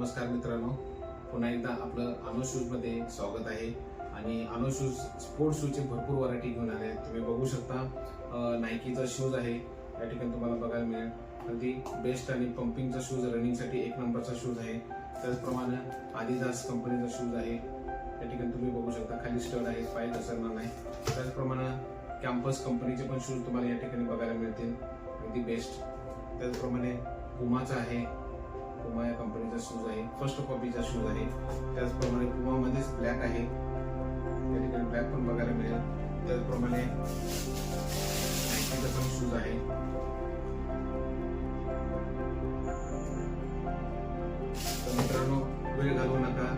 नमस्कार मित्रांनो, पुन्हा एकदा आपलं अनो शूजमध्ये स्वागत आहे. आणि अनो शूज स्पोर्ट्स शूजचे भरपूर व्हरायटी घेऊन आले आहेत. तुम्ही बघू शकता नायकीचा शूज आहे, या ठिकाणी तुम्हाला बघायला मिळेल. अगदी बेस्ट आणि पंपिंगचा शूज, रनिंगसाठी एक नंबरचा शूज आहे. त्याचप्रमाणे आदिदास कंपनीचा शूज आहे, या ठिकाणी तुम्ही बघू शकता. खाली स्टड आहे, पाय घसरणार नाही. त्याचप्रमाणे कॅम्पस कंपनीचे पण शूज तुम्हाला या ठिकाणी बघायला मिळतील, अगदी बेस्ट. त्याचप्रमाणे पुमाचा आहे, पुमा या कंपनीचा शूज आहे, फर्स्ट कॉपीचा शूज आहे. त्याचप्रमाणे पुमामध्येच ब्लॅक आहे, या ठिकाणी ब्लॅक पण बघायला मिळेल. त्याचप्रमाणे नायकीचा पण शूज आहे. तर मित्रांनो, वेळ घालवू नका.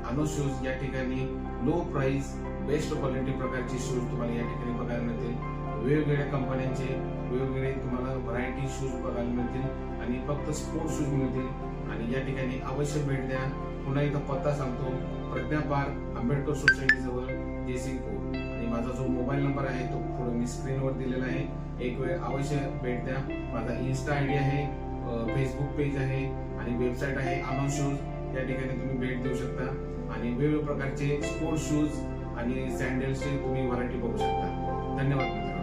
अनो शूज या ठिकाणी लो प्राइस बेस्ट क्वालिटी प्रकारचे शूज तुम्हाला या ठिकाणी बघायला मिळतील. वेगवेगळ्या कंपन्यांचे वेगवेगळे तुम्हाला व्हरायटी शूज बघायला मिळतील आणि फक्त स्पोर्ट्स शूज मिळतील. आणि या ठिकाणी अवश्य भेट द्या. पुन्हा एकदा पत्ता सांगतो, प्रज्ञा पार्क, आंबेडकर सोसायटी जवळ, जयसिंगपूर. आणि माझा जो मोबाईल नंबर आहे तो पुढे मी स्क्रीनवर दिलेला आहे. एक वेळ अवश्य भेट द्या. माझा इन्स्टा आयडी आहे, फेसबुक पेज आहे आणि वेबसाईट आहे अनो शूज. या ठिकाणी तुम्ही भेट देऊ शकता आणि वेगवेगळ्या प्रकारचे स्पोर्ट्स शूज आणि सॅन्डल्सचे तुम्ही व्हरायटी बघू शकता. धन्यवाद.